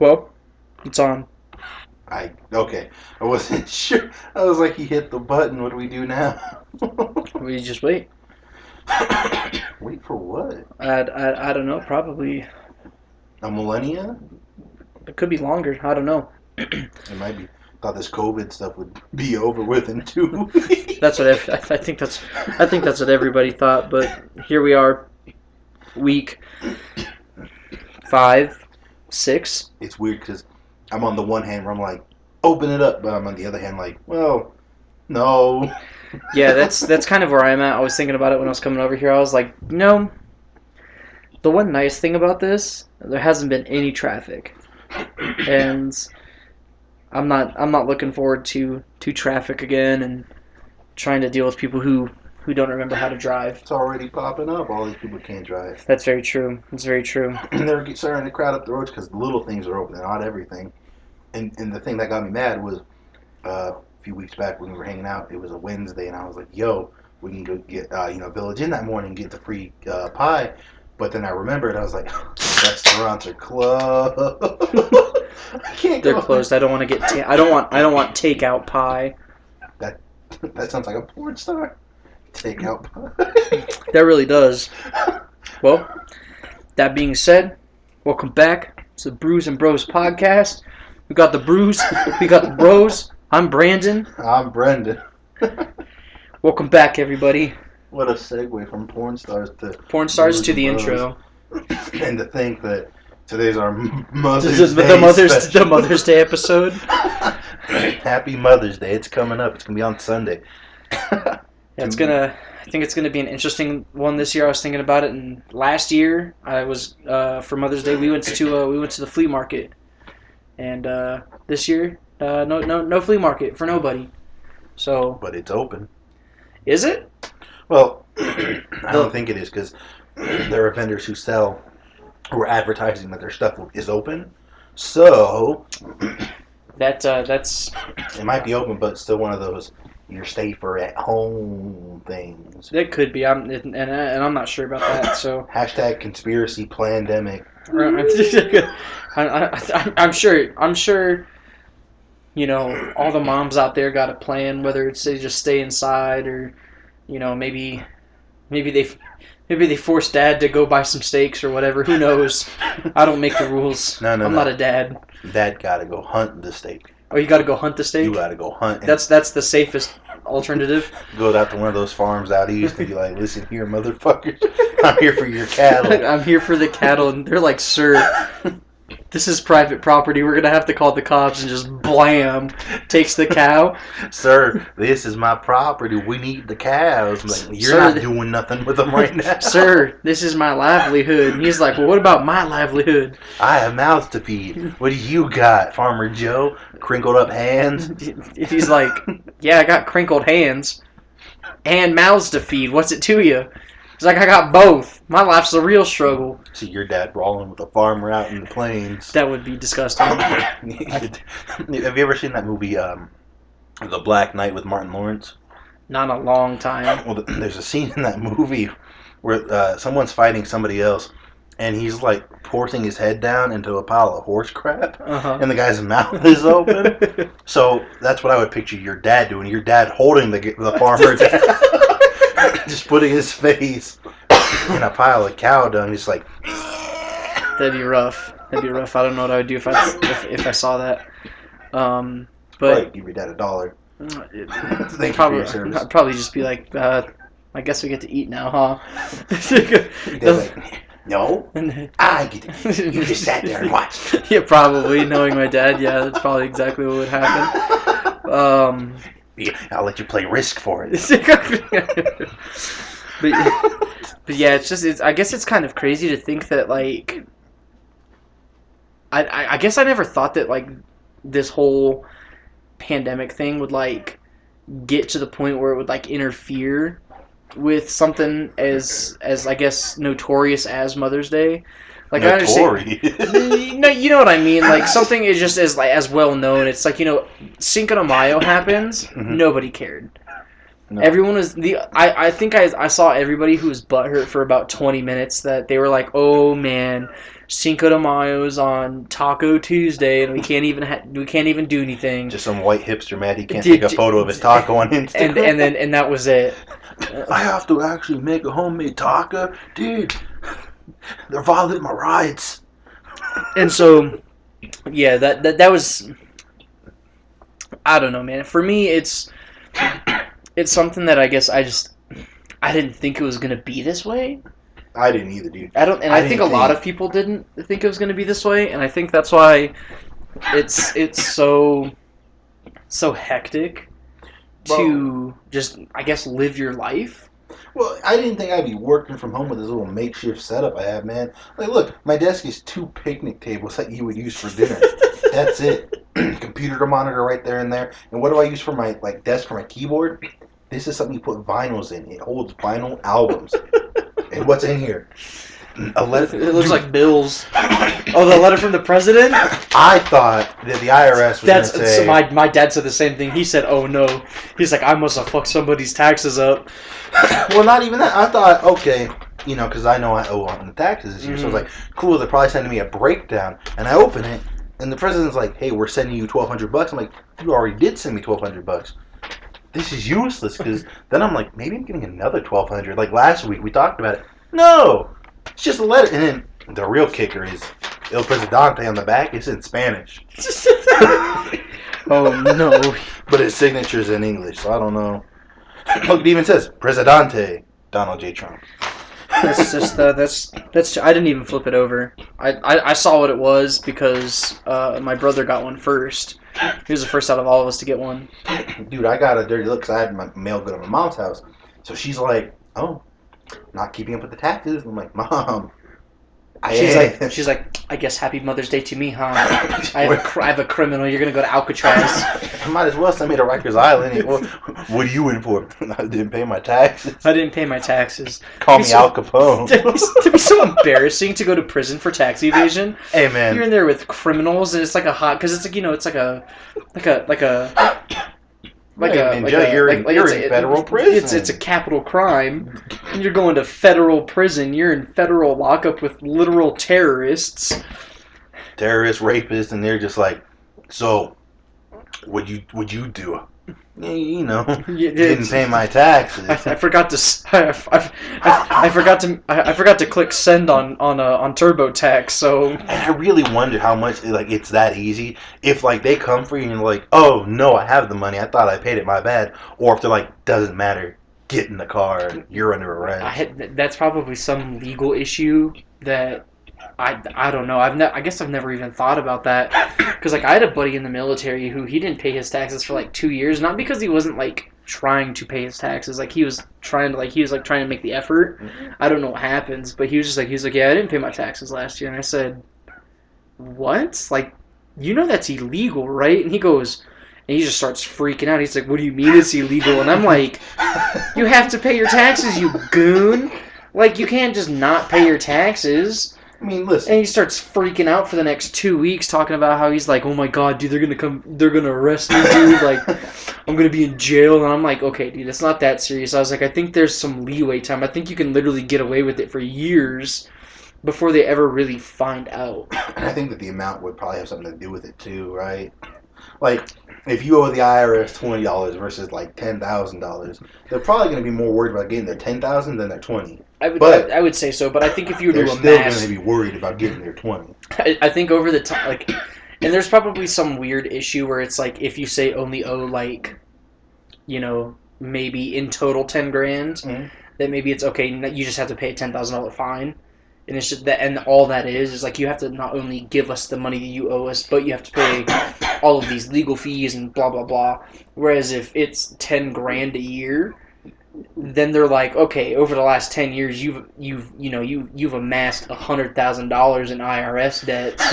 Well, it's on. Okay. I wasn't sure. I was like, he hit the button. What do we do now? We just wait. Wait for what? I don't know. Probably A millennia? it could be longer. I don't know. It might be. Thought this COVID stuff would be over with in 2 weeks. That's what I think. That's what everybody thought. But here we are, week 5, 6. It's weird because I'm on the one hand where I'm like, open it up, but I'm on the other hand like, well, no. Yeah, that's kind of where I'm at. I was thinking about it when I was coming over here. I was like, no. The one nice thing about this, there hasn't been any traffic, and I'm not looking forward to traffic again and trying to deal with people who don't remember how to drive. It's already popping up. All these people can't drive. That's very true. It's very true. And they're starting to crowd up the roads because the little things are open and not everything. And the thing that got me mad was a few weeks back when we were hanging out, it was a Wednesday, and I was like, yo, we can go get Village Inn that morning and get the free pie. But then I remembered, I was like, restaurants are closed. I can't go. They're closed. I don't want to get. I don't want takeout pie. That sounds like a porn star. Takeout pie. That really does. Well, that being said, welcome back to the Brews and Bros podcast. We got the brews. We got the bros. I'm Brandon. I'm Brendan. Welcome back, everybody. What a segue from porn stars to the intro. And to think that today's our Mother's Day. The Mother's Day episode. Happy Mother's Day. It's coming up. It's going to be on Sunday. I think it's gonna be an interesting one this year. I was thinking about it, and last year I was for Mother's Day we went to the flea market, and this year no flea market for nobody. So, but it's open. Is it? Well, I don't think it is because there are vendors who are advertising that their stuff is open. So that's it might be open, but it's still one of those you're safer at home things. It could be. I'm not sure about that. So hashtag conspiracy plandemic. I'm sure. You know, all the moms out there got a plan, whether it's they just stay inside or, you know, maybe they force dad to go buy some steaks or whatever. Who knows? I don't make the rules. No. I'm not a dad. Dad gotta go hunt the steak. Oh, you gotta go hunt the steak? You gotta go hunt. That's the safest alternative. Go out to one of those farms out east and be like, listen here, motherfuckers. I'm here for your cattle. I'm here for the cattle. And they're like, sir, this is private property. We're going to have to call the cops, and just blam, takes the cow. Sir, this is my property. We need the cows. I'm like, you're not doing nothing with them right now. Sir, this is my livelihood. And he's like, well, what about my livelihood? I have mouths to feed. What do you got, Farmer Joe? Crinkled up hands? He's like, yeah, I got crinkled hands and mouths to feed. What's it to you? He's like, I got both. My life's a real struggle. See your dad brawling with a farmer out in the plains. That would be disgusting. Have you ever seen that movie, The Black Knight with Martin Lawrence? Not a long time. Well, there's a scene in that movie where someone's fighting somebody else, and he's like forcing his head down into a pile of horse crap, and the guy's mouth is open. So that's what I would picture your dad doing. Your dad holding the farmer down. Just putting his face in a pile of cow dung, just like. That'd be rough. I don't know what I would do if I saw that. But probably give your dad $1. Thank you for your service. I'd probably just be like, I guess we get to eat now, huh? Like, no, I get to eat. You just sat there and watched. Yeah, probably. Knowing my dad, yeah, that's probably exactly what would happen. I'll let you play Risk for it. but yeah, I guess it's kind of crazy to think that, like, I guess I never thought that, like, this whole pandemic thing would, like, get to the point where it would, like, interfere with something as I guess notorious as Mother's Day. Like, notorious. I understand. No, you know what I mean. Like, something is just as well known. It's like, you know, Cinco De Mayo happens. Nobody cared. No. Everyone was I think I saw everybody who was butthurt for about 20 minutes that they were like, oh man, Cinco de Mayo's on Taco Tuesday and we can't even do anything. Just some white hipster mad he can't take a photo of his taco on Instagram. And that was it. I have to actually make a homemade taco, dude. They're violating my rights. And so, yeah, that was. I don't know, man. For me, it's something that I guess I didn't think it was gonna be this way. I didn't either, dude. I think a lot of people didn't think it was gonna be this way, and I think that's why it's so hectic to just, I guess, live your life. Well, I didn't think I'd be working from home with this little makeshift setup I have, man. Like, look, my desk is 2 picnic tables that you would use for dinner. That's it. Computer to monitor right there and there. And what do I use for my desk for my keyboard? This is something you put vinyls in. It holds vinyl albums. And what's in here? A letter. It looks like bills. Oh, the letter from the president? I thought that the IRS was going to say... So my dad said the same thing. He said, oh no. He's like, I must have fucked somebody's taxes up. Well, not even that. I thought, okay, because I know I owe on the taxes this year. So I was like, cool, they're probably sending me a breakdown. And I open it, and the president's like, hey, we're sending you $1,200. I'm like, you already did send me $1,200. This is useless, because then I'm like, maybe I'm getting another $1,200. Like last week, we talked about it. No! It's just a letter. And then the real kicker is El Presidente on the back. It's in Spanish. Oh, no. But his signature's in English, so I don't know. Look, it even says, Presidente Donald J. Trump. That's just, that's. I didn't even flip it over. I saw what it was because my brother got one first. He was the first out of all of us to get one. Dude, I got a dirty look because I had my mail go to my mom's house. So she's like, oh, not keeping up with the taxes. I'm like, Mom. She's like, I guess Happy Mother's Day to me, huh? I have a criminal. You're gonna go to Alcatraz. I might as well send me to Rikers Island. What are you in for? I didn't pay my taxes. Call me Al Capone. To be so embarrassing to go to prison for tax evasion. Hey man, you're in there with criminals, and it's like a hot because it's like you're in federal prison. It's a capital crime, and you're going to federal prison. You're in federal lockup with literal terrorists, rapists, and they're just like, so, what'd you do? Didn't pay my taxes. I forgot to click send on TurboTax. So I really wonder how much it's that easy. If they come for you and you're like, oh no, I have the money. I thought I paid it. My bad. Or if they're like, doesn't matter. Get in the car. You're under arrest. That's probably some legal issue that I don't know. I guess I've never even thought about that because I had a buddy in the military who he didn't pay his taxes for 2 years, not because he wasn't trying to pay his taxes. He was trying to make the effort. I don't know what happens, but he was like, yeah, I didn't pay my taxes last year. And I said, what? That's illegal, right? And he goes, and he just starts freaking out. He's like, what do you mean it's illegal? And I'm like, you have to pay your taxes, you goon. You can't just not pay your taxes. I mean, listen. And he starts freaking out for the next 2 weeks, talking about how he's like, oh my god, dude, they're gonna arrest me, dude. I'm gonna be in jail. And I'm like, okay, dude, it's not that serious. I was like, I think there's some leeway time. I think you can literally get away with it for years before they ever really find out. And I think that the amount would probably have something to do with it too, right? If you owe the IRS $20 versus $10,000, they're probably going to be more worried about getting their $10,000 than their $20,000. I would say so, but I think if you were to amass, they're still going to be worried about getting their $20,000. I think over the time, and there's probably some weird issue where it's if you say only owe maybe in total $10,000, that maybe it's okay. You just have to pay a $10,000 fine. And it's just that, and all that is you have to not only give us the money that you owe us, but you have to pay all of these legal fees and blah blah blah. Whereas if it's $10,000 a year, then they're like, okay, over the last 10 years, you've amassed $100,000 in IRS debts.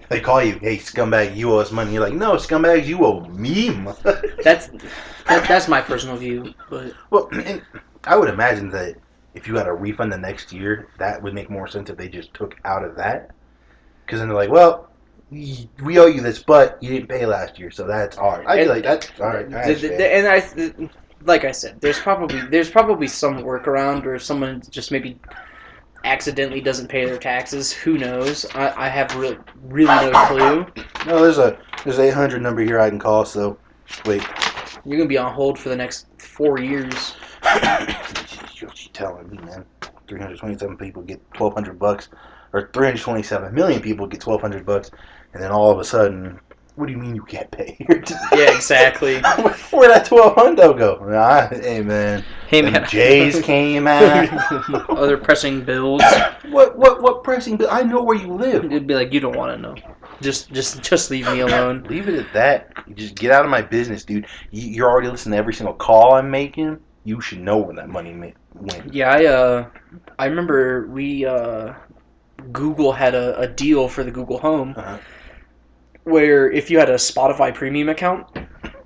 They call you, hey scumbag, you owe us money. You're like, no, scumbags, you owe me money. That's my personal view, but and I would imagine that. If you got a refund the next year, that would make more sense if they just took out of that. Because then they're like, well, we owe you this, but you didn't pay last year, so that's all right. I'd be like, that's all right. like I said, there's probably some workaround, or someone just maybe accidentally doesn't pay their taxes. Who knows? I have really no clue. No, there's a 800 number here I can call. So, wait. You're gonna be on hold for the next 4 years. What you telling me, man? 327 people get $1,200, or 327 million people get $1,200, and then all of a sudden, what do you mean you get paid? Yeah, exactly. Where'd that $1,200 go? Hey man, Jays came out. Other pressing bills. What pressing bill? I know where you live. It'd be like, you don't want to know. Just leave me alone. Leave it at that. You just get out of my business, dude. You're already listening to every single call I'm making. You should know where that money went. Yeah, I remember Google had a deal for the Google Home, where if you had a Spotify premium account,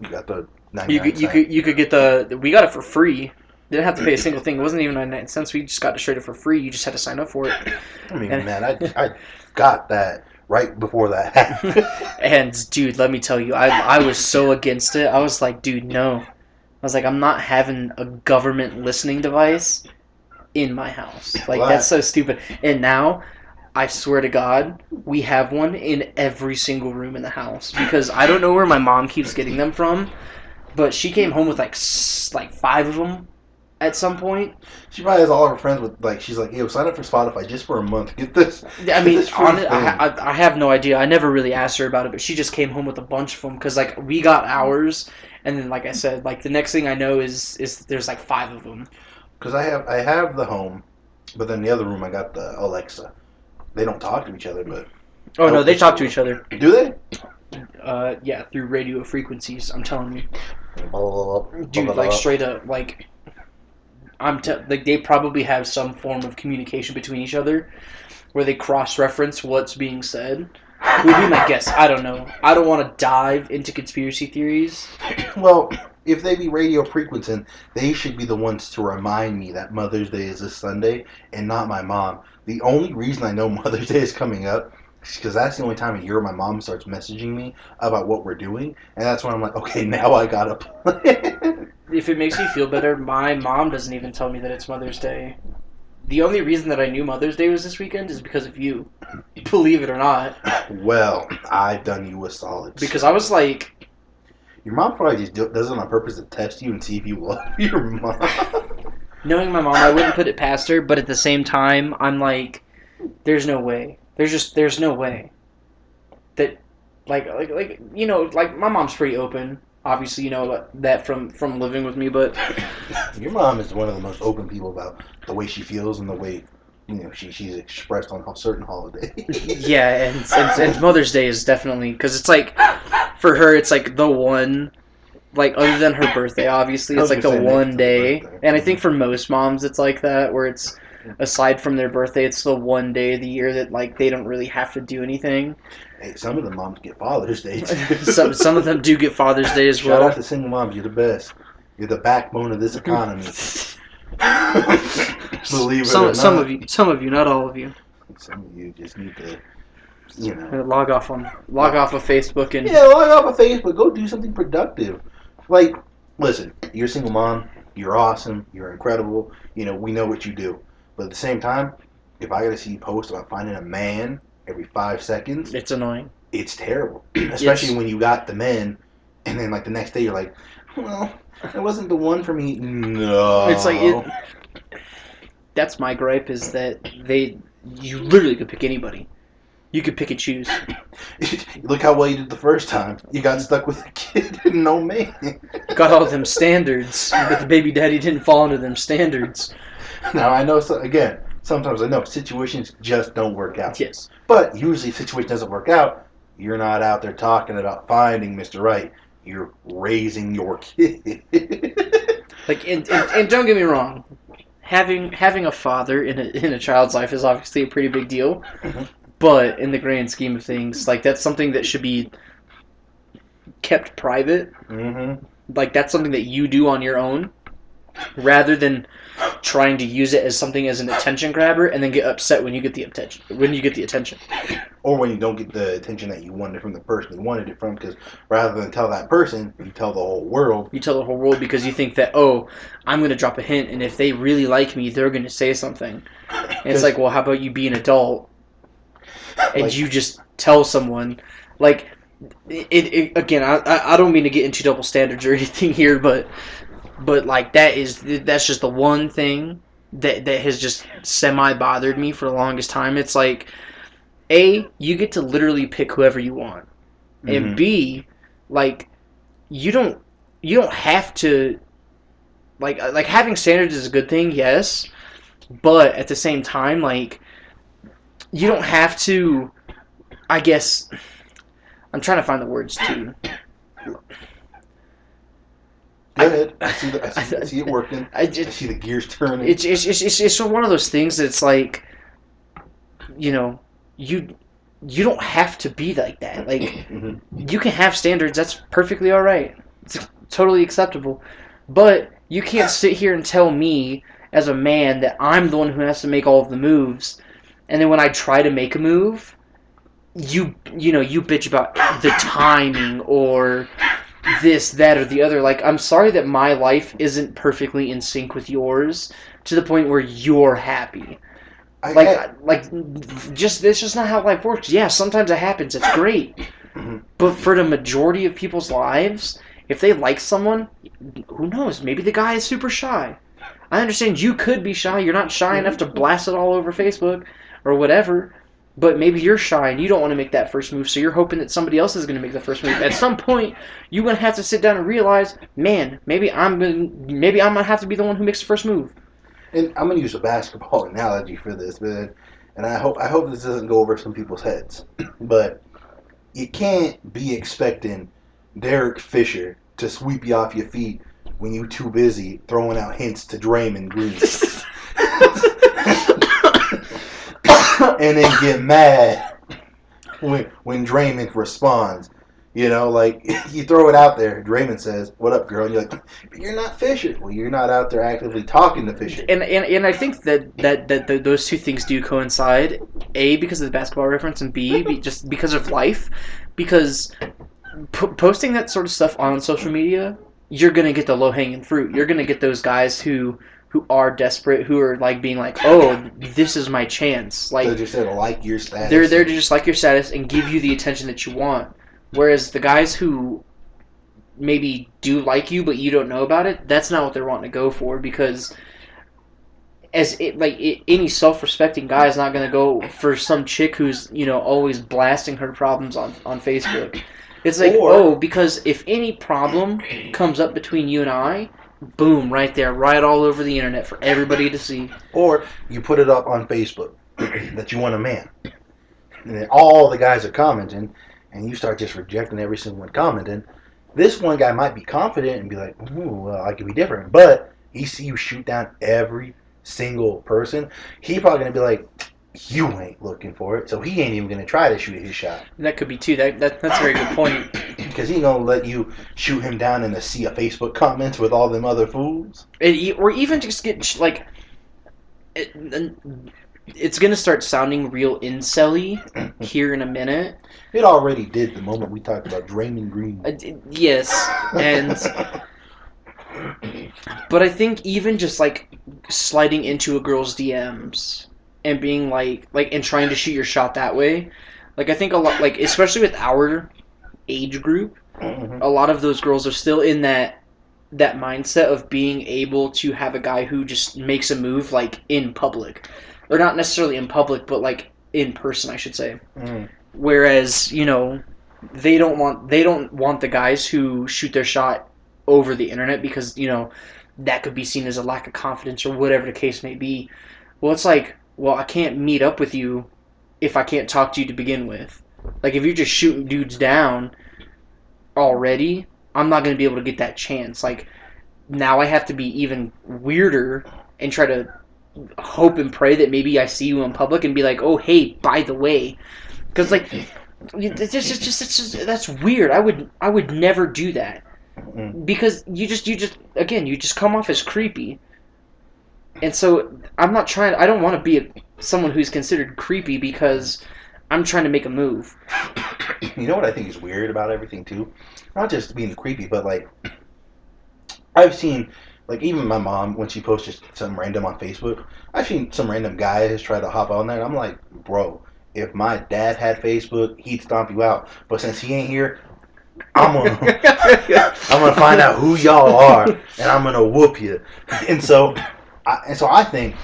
you got the 99 you could get we got it for free. Didn't have to pay a single thing. It wasn't even 99 cents. We just got it straight up for free. You just had to sign up for it. I mean, man, I got that right before that happened. And dude, let me tell you, I was so against it. I was like, dude, no. I was like, I'm not having a government listening device in my house. Like, that's so stupid. And now, I swear to God, we have one in every single room in the house. Because I don't know where my mom keeps getting them from, but she came home with like 5 of them at some point. She probably has all her friends with, like, she's like, yo, sign up for Spotify just for a month. Get this. I mean, I have no idea. I never really asked her about it, but she just came home with a bunch of them. Because, like, we got ours, and then, like I said, like, the next thing I know is there's, like, 5 of them. Because I have the home, but then the other room I got the Alexa. They don't talk to each other, but... Oh, no, they talk to each other. Do they? Yeah, through radio frequencies, I'm telling you. Dude, like, straight up, like... like, they probably have some form of communication between each other where they cross-reference what's being said. Would be my guess. I don't know. I don't want to dive into conspiracy theories. Well, if they be radio frequencing, they should be the ones to remind me that Mother's Day is this Sunday and not my mom. The only reason I know Mother's Day is coming up is because that's the only time of year my mom starts messaging me about what we're doing, and that's when I'm like, okay, now I gotta plan. If it makes you feel better, my mom doesn't even tell me that it's Mother's Day. The only reason that I knew Mother's Day was this weekend is because of you. Believe it or not. Well, I've done you a solid. Because I was like... Your mom probably just does it on purpose to test you and see if you love your mom. Knowing my mom, I wouldn't put it past her, but at the same time, I'm like, there's no way. There's no way. That, like you know, like, my mom's pretty open. Obviously, you know that from living with me, but... Your mom is one of the most open people about the way she feels and the way, you know, she's expressed on certain holidays. Yeah, and Mother's Day is definitely... Because it's like, for her, it's like the one... Like, other than her birthday, obviously, it's like the one day. And I think for most moms, it's like that, where it's... Aside from their birthday, it's the one day of the year that, like, they don't really have to do anything. Hey, some of the moms get Father's Day, too. some of them do get Father's Day as well. Shout out to single moms. You're the best. You're the backbone of this economy. Believe it or not. Some of you, not all of you. Some of you just need to, you know. Log off of Facebook and... Yeah, log off of Facebook. Go do something productive. Like, listen, you're a single mom. You're awesome. You're incredible. You know, we know what you do. But at the same time, if I gotta see you post about finding a man every 5 seconds, it's annoying. It's terrible. Especially when you got the men, and then like the next day you're like, well, it wasn't the one for me. No. It's like that's my gripe, is that you literally could pick anybody. You could pick and choose. Look how well you did the first time. You got stuck with a kid and no man. Got all them standards, but the baby daddy didn't fall into them standards. Now, I know, again, sometimes I know situations just don't work out. Yes. But usually if a situation doesn't work out, you're not out there talking about finding Mr. Right. You're raising your kid. Like, and don't get me wrong, having a father in a child's life is obviously a pretty big deal. Mm-hmm. But in the grand scheme of things, like, that's something that should be kept private. Mm-hmm. Like, that's something that you do on your own. rather than trying to use it as something as an attention grabber and then get upset when you get the attention. Or when you don't get the attention that you wanted from the person you wanted it from, because rather than tell that person, you tell the whole world. You tell the whole world because you think that, oh, I'm going to drop a hint, and if they really like me, they're going to say something. And it's like, well, how about you be an adult and you just tell someone, like, again, I don't mean to get into double standards or anything here, but like that's just the one thing that has just semi-bothered me for the longest time. It's like, A, you get to literally pick whoever you want. And B, like, you don't have to, like having standards is a good thing, yes, but at the same time, like, you don't have to, I guess, I'm trying to find the words too. Go ahead. I see it working. I see the gears turning. It's one of those things that's like, you know, you don't have to be like that. Like, you can have standards. That's perfectly all right. It's totally acceptable. But you can't sit here and tell me as a man that I'm the one who has to make all of the moves, and then when I try to make a move, you bitch about the timing or this, that, or the other. Like, I'm sorry that my life isn't perfectly in sync with yours to the point where you're happy. It's just not how life works. Yeah, sometimes it happens. It's great. But for the majority of people's lives, if they like someone, who knows? Maybe the guy is super shy. I understand you could be shy. You're not shy enough to blast it all over Facebook or whatever. But maybe you're shy and you don't want to make that first move, so you're hoping that somebody else is going to make the first move. At some point, you're going to have to sit down and realize, man, maybe I'm going to have to be the one who makes the first move. And I'm going to use a basketball analogy for this, man. And I hope this doesn't go over some people's heads. But you can't be expecting Derek Fisher to sweep you off your feet when you're too busy throwing out hints to Draymond Green. And then get mad when Draymond responds. You know, like, you throw it out there. Draymond says, "What up, girl?" And you're like, "But you're not Fisher." Well, you're not out there actively talking to Fisher. And I think that those two things do coincide. A, because of the basketball reference, and B, just because of life. Because posting that sort of stuff on social media, you're gonna get the low-hanging fruit. You're gonna get those guys who are desperate, who are like being like, oh, this is my chance. Like, they're just there to like your status. They're there to just like your status and give you the attention that you want. Whereas the guys who maybe do like you but you don't know about it, that's not what they're wanting to go for, because any self-respecting guy is not going to go for some chick who's, always blasting her problems on Facebook. It's like, because if any problem comes up between you and I, boom, right there, right all over the internet for everybody to see. Or you put it up on Facebook that you want a man. And then all the guys are commenting, and you start just rejecting every single one commenting. This one guy might be confident and be like, ooh, well, I could be different. But he see you shoot down every single person. He probably going to be like, you ain't looking for it. So he ain't even going to try to shoot his shot. That could be too. That's a very good point. Because he going to let you shoot him down in a sea of Facebook comments with all them other fools. Or even just get, like... It's going to start sounding real incel-y here in a minute. It already did the moment we talked about Draymond Green. Yes, and... But I think even just, like, sliding into a girl's DMs and being, and trying to shoot your shot that way, like, I think a lot, like, especially with our age group, a lot of those girls are still in that mindset of being able to have a guy who just makes a move, like, in public. Or not necessarily in public, but, like, in person, I should say. Whereas, they don't want the guys who shoot their shot over the internet because, that could be seen as a lack of confidence or whatever the case may be. Well, it's like, well, I can't meet up with you if I can't talk to you to begin with. Like, if you're just shooting dudes down already, I'm not going to be able to get that chance. Like, now I have to be even weirder and try to hope and pray that maybe I see you in public and be like, oh, hey, by the way. Because, like, it's just that's weird. I would never do that. because you just come off as creepy. And so I don't want to be someone who's considered creepy because I'm trying to make a move. You know what I think is weird about everything too? Not just being creepy, but like I've seen, like even my mom when she posted something random on Facebook, I've seen some random guy has tried to hop on there, and I'm like, bro, if my dad had Facebook, he'd stomp you out. But since he ain't here, I'm gonna find out who y'all are, and I'm gonna whoop you. And so I think,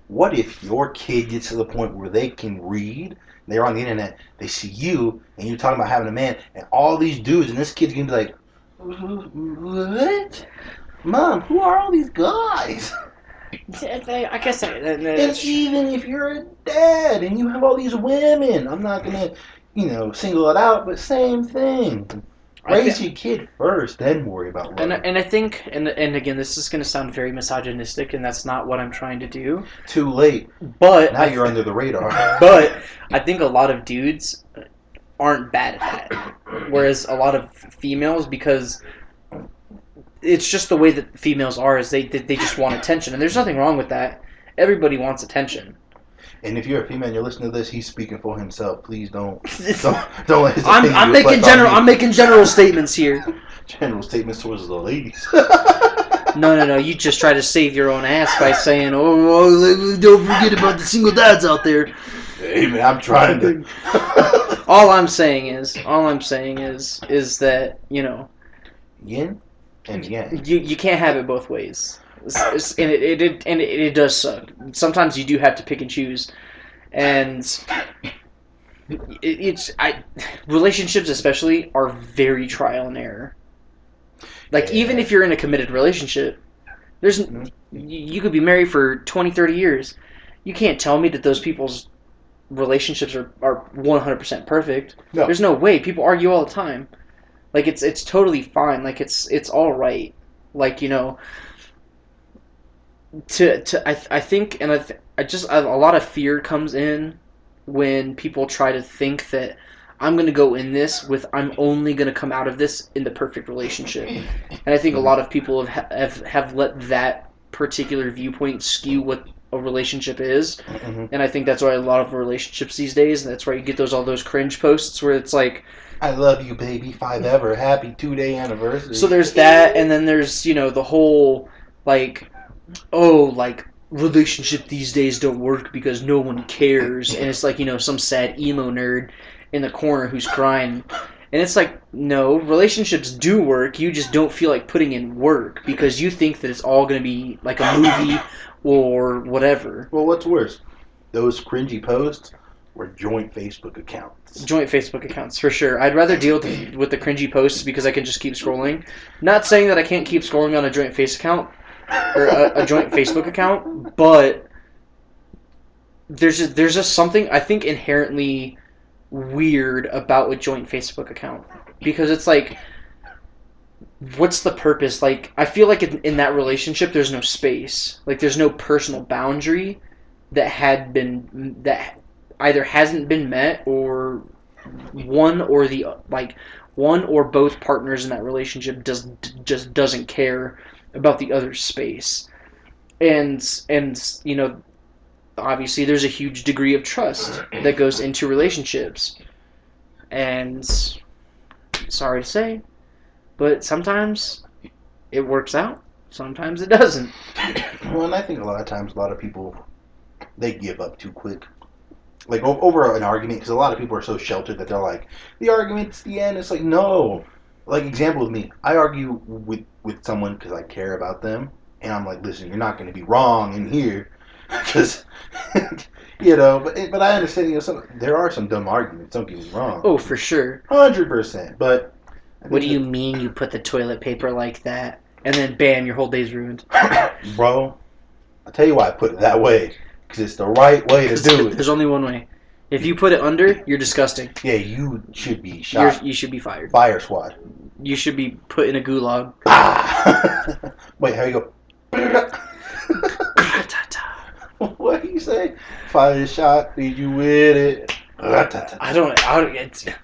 what if your kid gets to the point where they can read? They're on the internet. They see you, and you're talking about having a man, and all these dudes, and this kid's gonna be like, "What, Mom? Who are all these guys?" I guess And even if you're a dad and you have all these women, I'm not gonna, single it out, but same thing. Raise your kid first, then worry about love. And I think, and again, this is going to sound very misogynistic, and that's not what I'm trying to do. Too late. But now you're under the radar. But I think a lot of dudes aren't bad at that, whereas a lot of females, because it's just the way that females are, is they just want attention, and there's nothing wrong with that. Everybody wants attention. And if you're a female and you're listening to this, he's speaking for himself. Please don't let his I'm making general statements here. General statements towards the ladies. No. You just try to save your own ass by saying, "Oh, don't forget about the single dads out there." Hey man, I'm trying to. All I'm saying is that yin and yang. You can't have it both ways. And it does suck. Sometimes you do have to pick and choose, and relationships especially are very trial and error. Like even if you're in a committed relationship, you could be married for 20, 30 years. You can't tell me that those people's relationships are 100% perfect. No. There's no way. People argue all the time. Like it's totally fine. Like it's all right. Like I think, and a lot of fear comes in when people try to think that I'm going to go in this with, I'm only going to come out of this in the perfect relationship. And I think a lot of people have let that particular viewpoint skew what a relationship is. Mm-hmm. And I think that's why a lot of relationships these days, and that's why you get all those cringe posts where it's like, I love you, baby, 5 ever, happy 2-day anniversary. So there's that, and then there's, the whole, like, relationship these days don't work because no one cares, and it's like, some sad emo nerd in the corner who's crying, and it's like, no, relationships do work, you just don't feel like putting in work because you think that it's all going to be like a movie or whatever. Well, what's worse, those cringy posts or joint Facebook accounts? Joint Facebook accounts, for sure. I'd rather deal with the cringy posts because I can just keep scrolling. Not saying that I can't keep scrolling on a joint face account, or a joint Facebook account, but there's just something I think inherently weird about a joint Facebook account, because it's like, what's the purpose? Like, I feel like in that relationship there's no space, like there's no personal boundary that either hasn't been met, or one or both partners in that relationship just doesn't care about the other's space. And obviously there's a huge degree of trust that goes into relationships. And sorry to say, but sometimes it works out, sometimes it doesn't. Well, and I think a lot of times a lot of people, they give up too quick. Like over an argument, because a lot of people are so sheltered that they're like, the argument's the end. It's like, no. Like, example with me, I argue with someone because I care about them, and I'm like, listen, you're not going to be wrong in here, because, but I understand, there are some dumb arguments, don't get me wrong. Oh, for sure. 100%, but... What do you mean you put the toilet paper like that, and then bam, your whole day's ruined? Bro, I'll tell you why I put it that way, because it's the right way to do it. There's only one way. If you put it under, you're disgusting. Yeah, you should be shot. You should be fired. Fire squad. You should be put in a gulag. Wait, how you go? What do you say? Fire shot. Did you with it? I don't.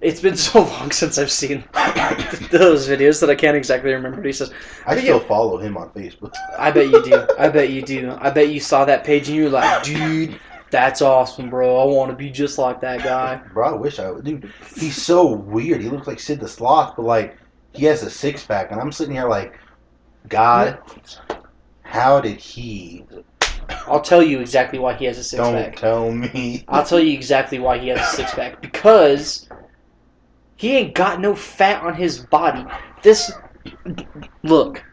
It's been so long since I've seen those videos that I can't exactly remember what he says. I still follow him on Facebook. I bet you do. I bet you do. I bet you saw that page and you were like, dude, that's awesome, bro. I want to be just like that guy. Bro, I wish I would. Dude, he's so weird. He looks like Sid the Sloth, but like he has a six pack, and I'm sitting here like, God, how did he? I'll tell you exactly why he has a six pack. Don't tell me. I'll tell you exactly why he has a six pack. Because he ain't got no fat on his body. Look,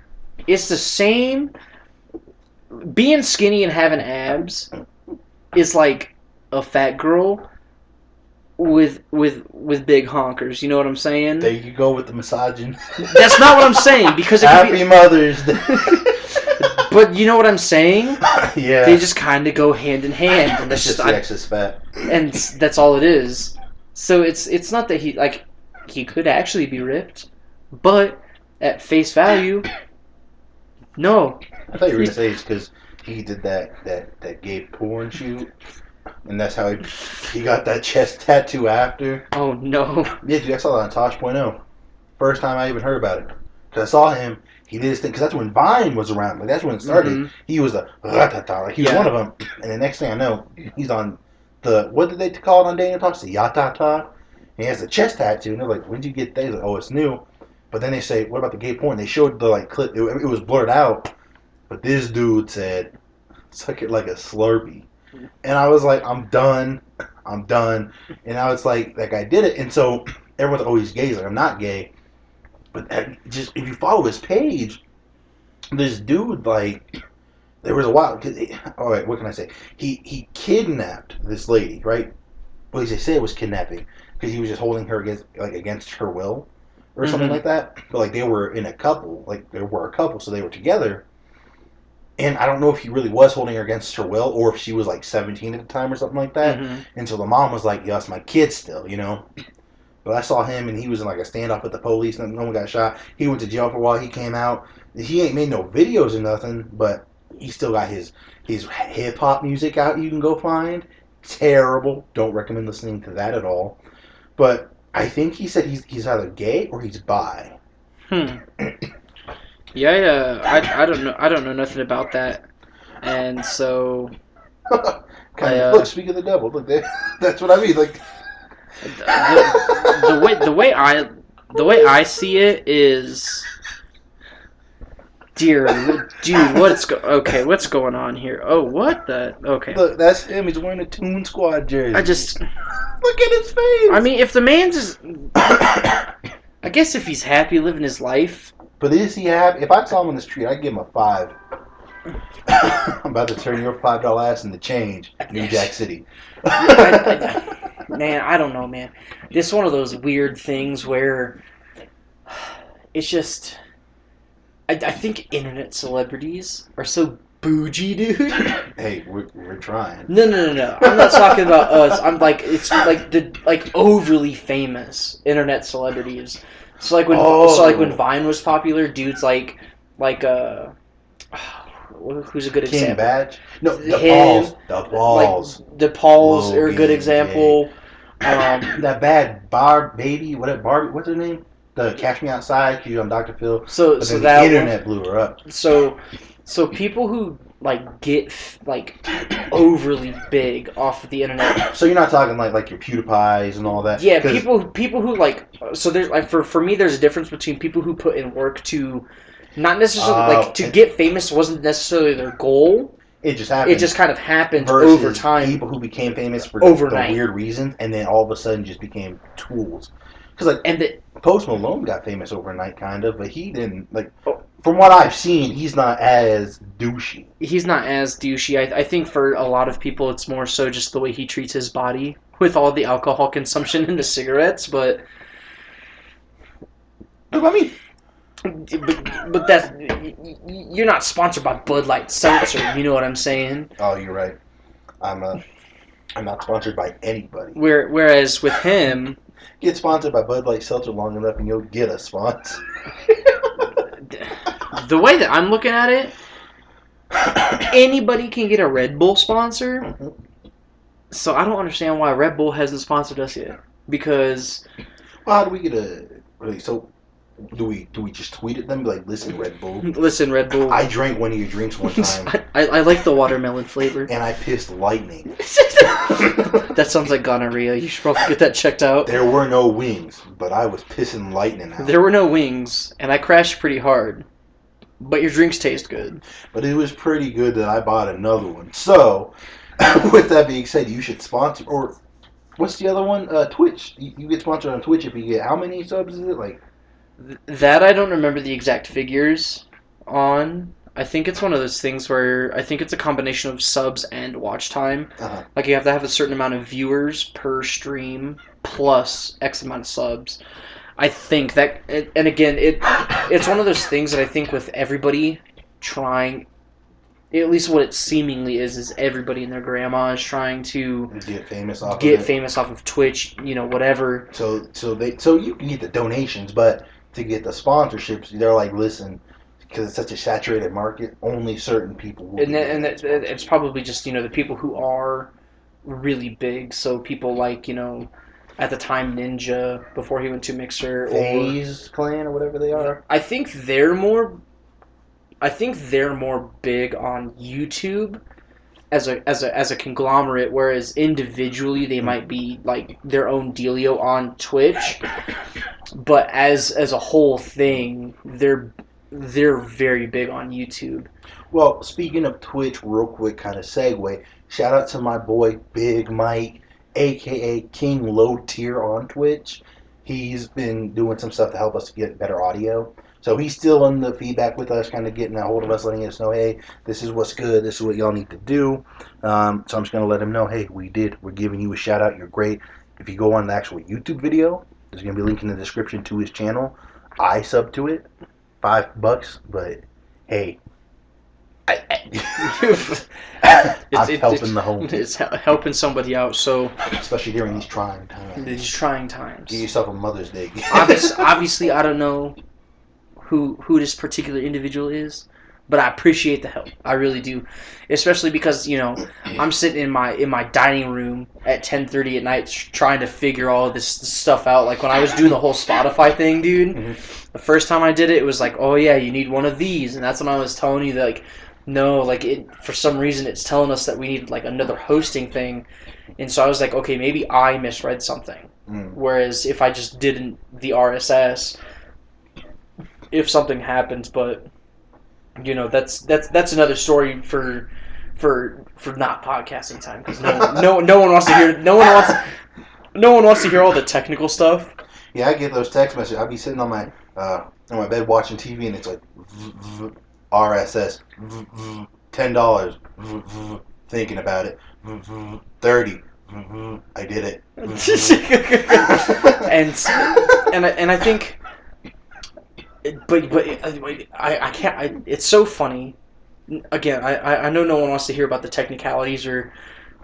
it's the same. Being skinny and having abs is like a fat girl with big honkers. You know what I'm saying? There you go with the misogyny. That's not what I'm saying. Because it Happy Mother's Day. But you know what I'm saying? Yeah. They just kind of go hand in hand, and That's just the excess fat. And that's all it is. So it's not that he could actually be ripped, but at face value, no. I thought you were gonna say it's because he did that gay porn shoot, and that's how he got that chest tattoo after. Oh no. Yeah, dude, I saw that on Tosh.0. First time I even heard about it, because I saw him. He did his thing, because that's when Vine was around. Like, that's when it started. Mm-hmm. He was the ratata, like he was one of them. And the next thing I know, he's on the, what did they call it on Daniel Talks? The yatata. And he has a chest tattoo, and they're like, when did you get that? He's like, oh, it's new. But then they say, what about the gay porn? They showed the like clip. It was blurred out. But this dude said, suck it like a Slurpee. And I was like, I'm done. And I was like, that guy did it. And so everyone's like, oh, he's gay. He's like, I'm not gay. But just if you follow his page, this dude, like, there was a while. All right, what can I say? He kidnapped this lady, right? Well, they say it was kidnapping because he was just holding her against her will or something like that. But like they were in a couple, so they were together. And I don't know if he really was holding her against her will or if she was like 17 at the time or something like that. Mm-hmm. And so the mom was like, "Yes, my kid still," you know. But I saw him, and he was in like a standoff with the police, and no one got shot. He went to jail for a while. He came out. He ain't made no videos or nothing, but he still got his hip hop music out. You can go find. Terrible. Don't recommend listening to that at all. But I think he said he's either gay or he's bi. Yeah. I don't know. I don't know nothing about that, and so. Look, speak of the devil. Look, that's what I mean. Like. The way I see it is, dude, what's going on here? Oh, what the? Okay. Look, that's him. He's wearing a Toon Squad jersey. I just look at his face. I mean, if the man's just, I guess if he's happy living his life. But is he happy? If I saw him on the street, I'd give him a $5. I'm about to turn your $5 ass into change, New Jack City. Man, I don't know, man. This is one of those weird things where it's just... I think internet celebrities are so bougie, dude. Hey, we're trying. No. I'm not talking about us. I'm like, it's like the overly famous internet celebrities. So like when Vine was popular, dudes like who's a good King example? Badge? No, the balls. Like, the Pauls are a good example. That bad Barbie, what's her name? The Cash Me Outside, she's on Dr. Phil. So the internet blew her up. So people who like get like overly big off of the internet. So you're not talking like your PewDiePies and all that. Yeah, people who like. So there's like for me, there's a difference between people who put in work to. Not necessarily to get famous wasn't necessarily their goal. It just happened. It just kind of happened over time. People who became famous for overnight. The weird reasons, and then all of a sudden just became tools. Because Post Malone got famous overnight, kind of, but he didn't. Like, from what I've seen, he's not as douchey. He's not as douchey. I think for a lot of people, it's more so just the way he treats his body with all the alcohol consumption and the cigarettes. But I mean. But that's you're not sponsored by Bud Light Seltzer. You know what I'm saying? Oh, you're right. I'm not sponsored by anybody. Whereas with him, get sponsored by Bud Light Seltzer long enough, and you'll get a sponsor. The way that I'm looking at it, anybody can get a Red Bull sponsor. Mm-hmm. So I don't understand why Red Bull hasn't sponsored us yet. Because Well, how do we get so? Do we just tweet at them like, listen, Red Bull? Listen, Red Bull. I drank one of your drinks one time. I like the watermelon flavor. And I pissed lightning. That sounds like gonorrhea. You should probably get that checked out. There were no wings, but I was pissing lightning out. There were no wings, and I crashed pretty hard. But your drinks taste good. But it was pretty good that I bought another one. So, with that being said, you should sponsor, or what's the other one? Twitch. You get sponsored on Twitch if you get, how many subs is it? Like, that I don't remember the exact figures on. I think it's one of those things where I think it's a combination of subs and watch time. Uh-huh. Like you have to have a certain amount of viewers per stream plus X amount of subs. I think that, and again, it's one of those things that I think with everybody trying, at least what it seemingly is everybody and their grandma is trying to get famous off of Twitch, whatever. So you can get the donations, but to get the sponsorships, they're like, listen, because it's such a saturated market, only certain people will. And it's probably just the people who are really big. So people like at the time Ninja before he went to Mixer FaZe Clan or whatever they are. I think they're more big on YouTube as a conglomerate, whereas individually they might be like their own dealio on Twitch. But as a whole thing, they're very big on YouTube. Well, speaking of Twitch, real quick kind of segue. Shout out to my boy Big Mike, a.k.a. King Low Tier on Twitch. He's been doing some stuff to help us get better audio. So he's still in the feedback with us, kind of getting a hold of us, letting us know, hey, this is what's good, this is what y'all need to do. So I'm just going to let him know, hey, we're giving you a shout out, you're great. If you go on the actual YouTube video, there's going to be a link in the description to his channel. I sub to it, $5, but hey, I'm helping the home. It's helping somebody out, so especially during these trying times. Give yourself a Mother's Day gift. Obviously, I don't know who this particular individual is, but I appreciate the help. I really do, especially because I'm sitting in my dining room at 10:30 at night trying to figure all this stuff out. Like when I was doing the whole Spotify thing, dude. Mm-hmm. The first time I did it, it was like, oh yeah, you need one of these, and that's when I was telling you that like, no, like it for some reason it's telling us that we need like another hosting thing, and so I was like, okay, maybe I misread something. Whereas if I just did the RSS, if something happens, but that's another story for not podcasting time, because no one wants to hear no one wants to hear all the technical stuff. Yeah, I get those text messages. I'll be sitting on my bed watching TV, and it's like RSS $10 thinking about it 30 I did it. and I think. But I can't. It's so funny. Again, I know no one wants to hear about the technicalities or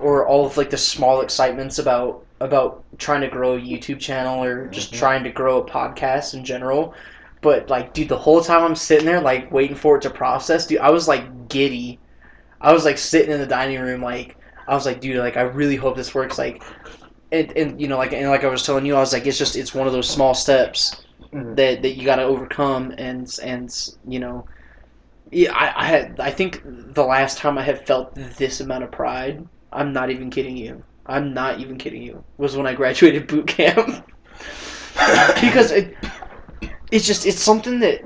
all of like the small excitements about trying to grow a YouTube channel or just trying to grow a podcast in general. But like, dude, the whole time I'm sitting there like waiting for it to process, dude, I was like giddy. I was like sitting in the dining room, like I was like, dude, like I really hope this works. Like, and like I was telling you, I was like, it's one of those small steps. That you got to overcome, and I think the last time I had felt this amount of pride, I'm not even kidding you, was when I graduated boot camp. Because it's something that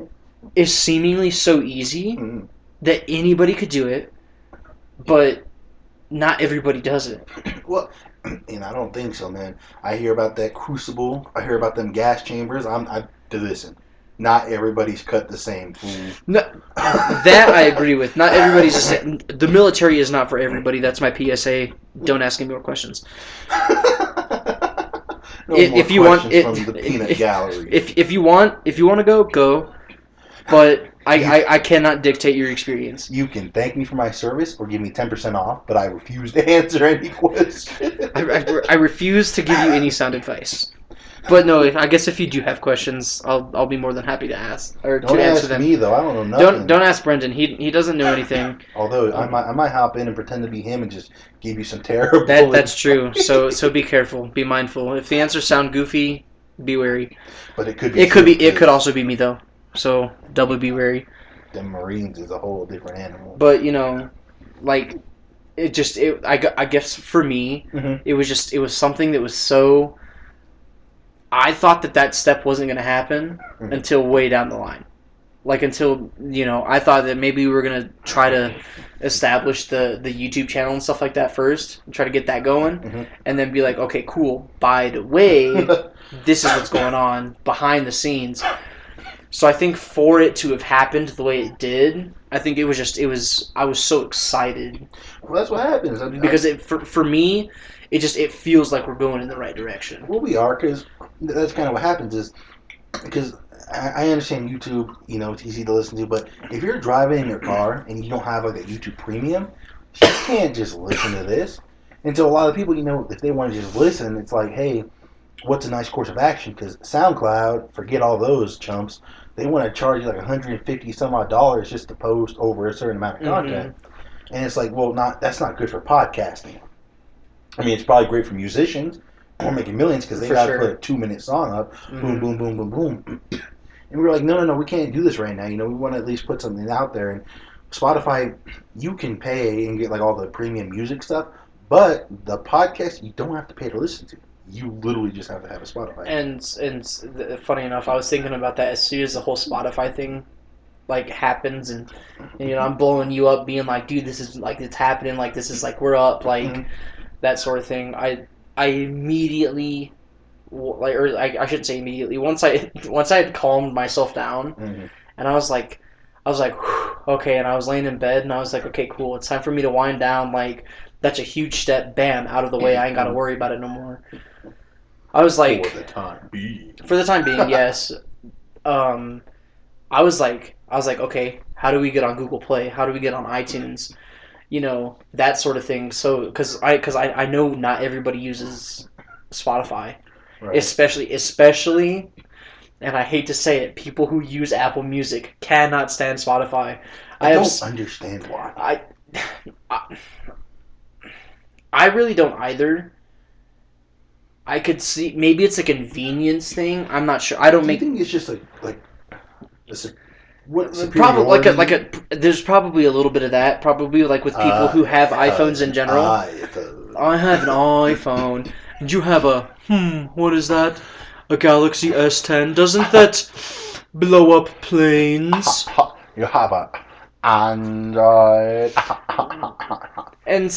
is seemingly so easy that anybody could do it, but not everybody does it. Well, and I don't think so, man. I hear about that crucible. I hear about them gas chambers. Listen, not everybody's cut the same, fool. No, that I agree with. Not everybody's the same. The military is not for everybody. That's my PSA. Don't ask any more questions. If you want to go. But I cannot dictate your experience. You can thank me for my service or give me 10% off, but I refuse to answer any questions. I refuse to give you any sound advice. But no, I guess if you do have questions, I'll be more than happy to ask or don't to answer ask them. Me though, I don't know nothing. Don't ask Brendan. He doesn't know anything. Although I might hop in and pretend to be him and just give you some terrible. That's true. So be careful. Be mindful. If the answers sound goofy, be wary. But it could be. It could also be me though. So double be wary. The Marines is a whole different animal. But like I guess for me, it was something that was so. I thought that step wasn't going to happen until way down the line. Like until I thought that maybe we were going to try to establish the YouTube channel and stuff like that first, and try to get that going, and then be like, okay, cool. By the way, this is what's going on behind the scenes. So I think for it to have happened the way it did, I think I was so excited. Well, that's what happens. Because for me, it feels like we're going in the right direction. Well, we are, because that's kind of what happens is, because I understand YouTube, it's easy to listen to, but if you're driving in your car and you don't have like a YouTube Premium, you can't just listen to this. And so a lot of people, if they want to just listen, it's like, hey, what's a nice course of action? Because SoundCloud, forget all those chumps, they want to charge you like $150 some odd dollars just to post over a certain amount of content. And it's like, well, that's not good for podcasting. I mean, it's probably great for musicians who are making millions because they got to put a 2-minute song up, boom, boom, boom, boom, boom. And we're like, no, we can't do this right now. We want to at least put something out there. And Spotify, you can pay and get like all the premium music stuff, but the podcast you don't have to pay to listen to. You literally just have to have a Spotify. And funny enough, I was thinking about that as soon as the whole Spotify thing like happens, and I'm blowing you up, being like, dude, this is like it's happening, like this is like we're up, like that sort of thing. I immediately, I shouldn't say immediately. Once I had calmed myself down, and I was like, okay, and I was laying in bed, and I was like, okay, cool, it's time for me to wind down. Like that's a huge step, bam, out of the way. I ain't got to worry about it no more. I was like, for the time being, yes. I was like, okay, how do we get on Google Play? How do we get on iTunes? That sort of thing. So, because I know not everybody uses Spotify, right. especially, and I hate to say it, people who use Apple Music cannot stand Spotify. I don't understand why. I really don't either. I could see maybe it's a convenience thing. I'm not sure. I don't Do you think it's just probably there's probably a little bit of that. Probably like with people who have iPhones in general. I have an iPhone. And you have a what is that? A Galaxy S10. Doesn't that blow up planes? You have a Android. And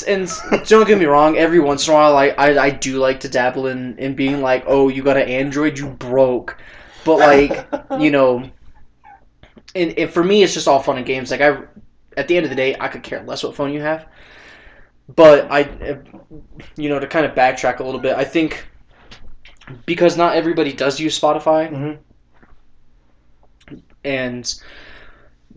don't get me wrong, every once in a while I do like to dabble in being like, oh, you got an Android, you broke. But like, and for me it's just all fun and games. Like at the end of the day, I could care less what phone you have. But to kind of backtrack a little bit, I think because not everybody does use Spotify, and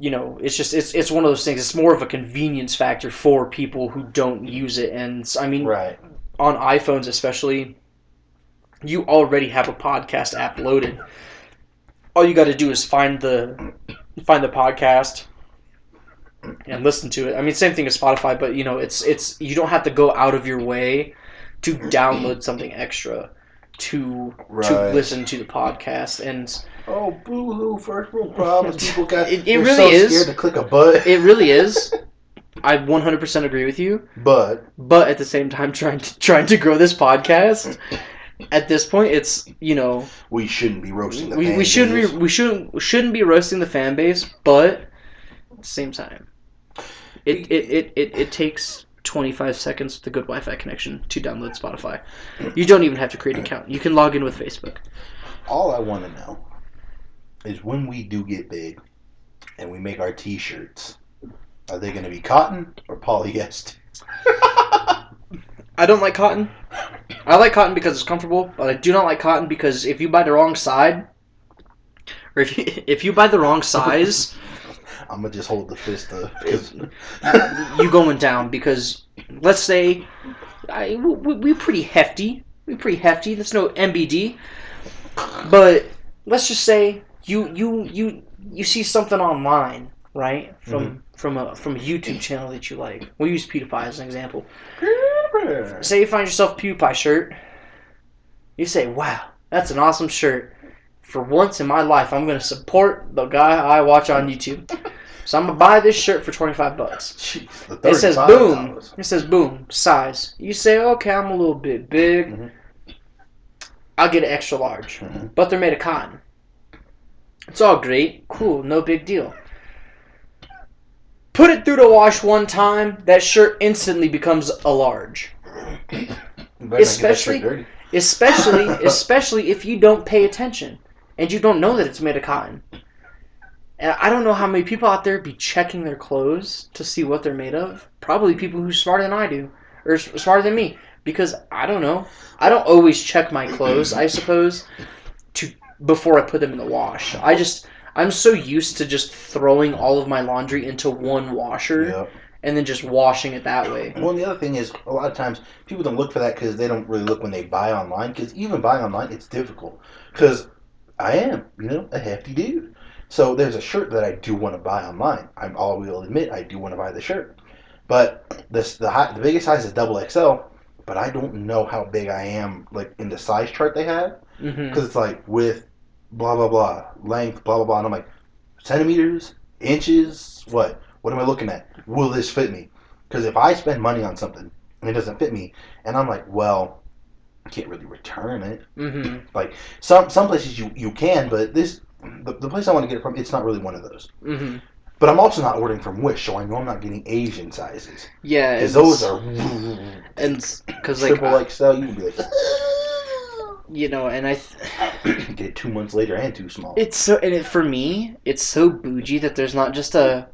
it's just it's one of those things. It's more of a convenience factor for people who don't use it. And I mean, right. On iPhones especially, you already have a podcast app loaded. All you got to do is find the podcast and listen to it. I mean, same thing as Spotify, but it's you don't have to go out of your way to download something extra to listen to the podcast. And oh, boo-hoo, first world problems. People got it really is scared to click a button. It really is. I 100% agree with you. But at the same time, trying to grow this podcast. At this point, it's we shouldn't be roasting the fan we base. shouldn't be roasting the fan base, but at the same time, it takes 25 seconds with a good Wi-Fi connection to download Spotify. You don't even have to create an account. You can log in with Facebook. All I want to know is when we do get big and we make our T-shirts, are they going to be cotton or polyester? I don't like cotton. I like cotton because it's comfortable, but I do not like cotton because if you buy the wrong side, or if you buy the wrong size, I'm gonna just hold the fist up. You going down because let's say we're pretty hefty. We're pretty hefty. That's no MBD, but let's just say you see something online, right? From a YouTube channel that you like. We'll use PewDiePie as an example. Say you find yourself a PewDiePie shirt. You say, wow, That's an awesome shirt. For once in my life, I'm going to support the guy I watch on YouTube. So I'm going to buy this shirt for $25. Jeez, it says boom. It says boom. Size. You say, okay, I'm a little bit big. Mm-hmm. I'll get an extra large. Mm-hmm. But they're made of cotton. It's all great. Cool. No big deal. Put it through the wash one time, that shirt instantly becomes a large. Especially if you don't pay attention and you don't know that it's made of cotton. And I don't know how many people out there be checking their clothes to see what they're made of. Probably people who's smarter than I do, or smarter than me, because I don't know. I don't always check my clothes, I suppose, before I put them in the wash. I'm so used to just throwing all of my laundry into one washer and then just washing it that way. Well, the other thing is, a lot of times, people don't look for that because they don't really look when they buy online. Because even buying online, it's difficult. Because I am, a hefty dude. So there's a shirt that I do want to buy online. I will admit, I do want to buy the shirt. But the biggest size is XXL, but I don't know how big I am, like, in the size chart they have. Because it's like, width, blah, blah, blah, length, blah, blah, blah. And I'm like, centimeters, inches, what? What am I looking at? Will this fit me? Because if I spend money on something and it doesn't fit me, and I'm like, well, I can't really return it. Mm-hmm. Like, some places you can, but the place I want to get it from, it's not really one of those. Mm-hmm. But I'm also not ordering from Wish, so I know I'm not getting Asian sizes. Yeah. Because those are... And because, like... Triple XL, you can be like... and I get it 2 months later and too small. It's so, and for me, it's so bougie that there's not just I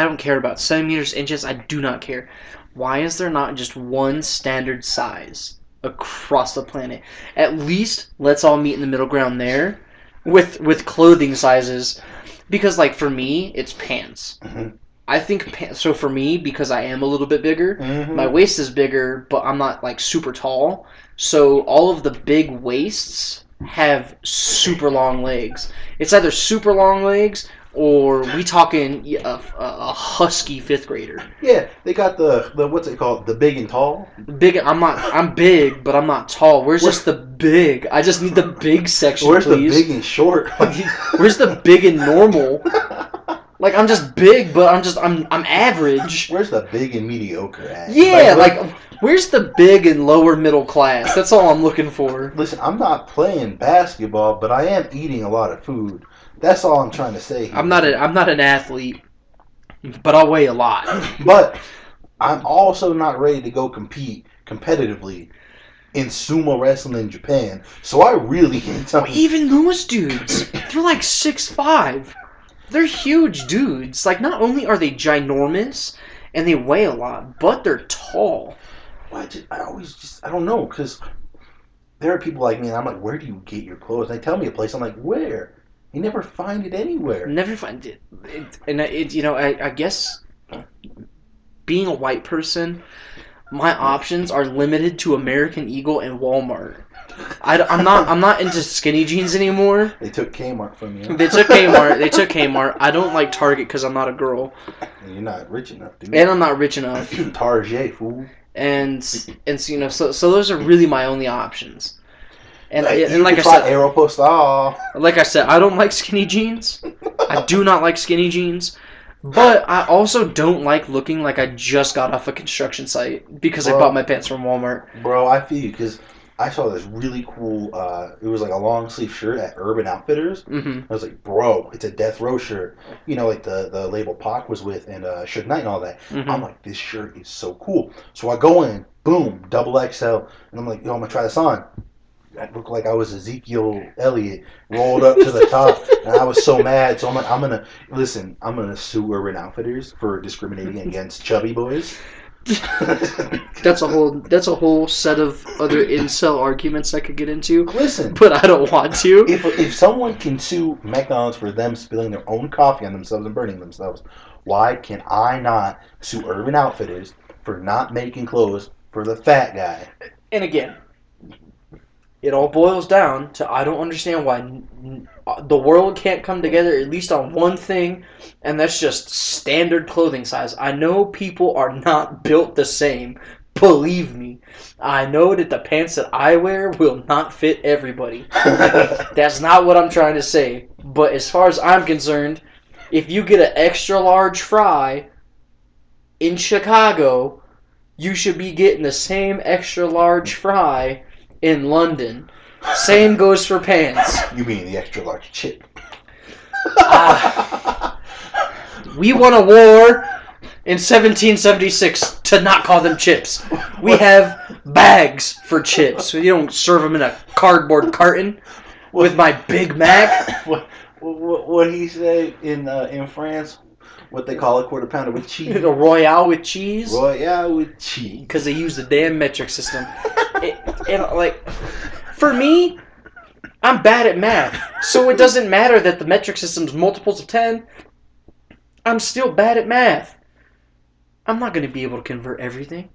don't care about centimeters, inches. I do not care. Why is there not just one standard size across the planet? At least let's all meet in the middle ground there, with clothing sizes, because like for me, it's pants. Mm-hmm. I think so for me, because I am a little bit bigger, mm-hmm. my waist is bigger, but I'm not like super tall. So all of the big waists have super long legs. It's either super long legs or we talking a husky 5th grader. Yeah, they got the what's it called? The big and tall. I'm big, but I'm not tall. Where's just the big? I just need the big section, Where's please. The big and short? Where's the big and normal? Like, I'm just big, but I'm average. Where's the big and mediocre at? Yeah, where's the big and lower middle class? That's all I'm looking for. Listen, I'm not playing basketball, but I am eating a lot of food. That's all I'm trying to say here. I'm not an athlete, but I weigh a lot. But I'm also not ready to go compete competitively in sumo wrestling in Japan. So I really need something. Even those dudes, they're like 6'5". They're huge dudes. Like, not only are they ginormous and they weigh a lot, but they're tall. Well, I don't know, because there are people like me, and I'm like, where do you get your clothes? And they tell me a place, I'm like, where? You never find it anywhere. Never find it. I guess being a white person, my options are limited to American Eagle and Walmart. I'm not into skinny jeans anymore. They took Kmart from you. They took Kmart. I don't like Target because I'm not a girl. And you're not rich enough, dude. And I'm not rich enough. Target, fool. And so those are really my only options. And like I said, Aeropostale. Like I said, I don't like skinny jeans. I do not like skinny jeans. But I also don't like looking like I just got off a construction site because I bought my pants from Walmart. Bro, I feel you, because I saw this really cool, it was like a long sleeve shirt at Urban Outfitters. Mm-hmm. I was like, bro, it's a Death Row shirt. Like the label Pac was with and Suge Knight and all that. Mm-hmm. I'm like, this shirt is so cool. So I go in, boom, XXL, and I'm like, yo, I'm going to try this on. I looked like I was Ezekiel Elliott rolled up to the top, and I was so mad. So I'm like, I'm gonna sue Urban Outfitters for discriminating against chubby boys. That's a whole set of other incel arguments I could get into. Listen, but I don't want to. If someone can sue McDonald's for them spilling their own coffee on themselves and burning themselves, why can I not sue Urban Outfitters for not making clothes for the fat guy? And again, it all boils down to I don't understand why the world can't come together at least on one thing, and that's just standard clothing size. I know people are not built the same, Believe me, I know that the pants that I wear will not fit everybody. That's not what I'm trying to say. But as far as I'm concerned, if you get an extra large fry in Chicago, you should be getting the same extra large fry in London. Same goes for pants. You mean the extra large chip? We won a war in 1776 to not call them chips. We have bags for chips. You don't serve them in a cardboard carton with my Big Mac. What did he say in France? What they call a quarter pounder with cheese? A Royale with cheese. Royale with cheese. Because they use the damn metric system. For me, I'm bad at math. So it doesn't matter that the metric system's multiples of 10. I'm still bad at math. I'm not going to be able to convert everything.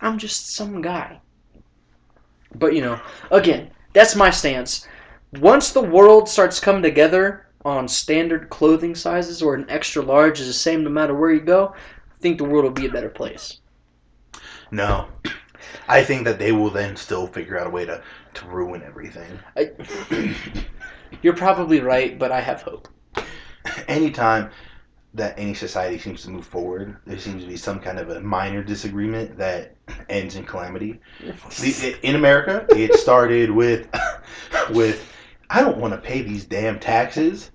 I'm just some guy. But, again, that's my stance. Once the world starts coming together on standard clothing sizes or an extra large is the same no matter where you go, I think the world will be a better place. No. I think that they will then still figure out a way to ruin everything. You're probably right, but I have hope. Anytime that any society seems to move forward, there seems to be some kind of a minor disagreement that ends in calamity. In America, it started with I don't want to pay these damn taxes,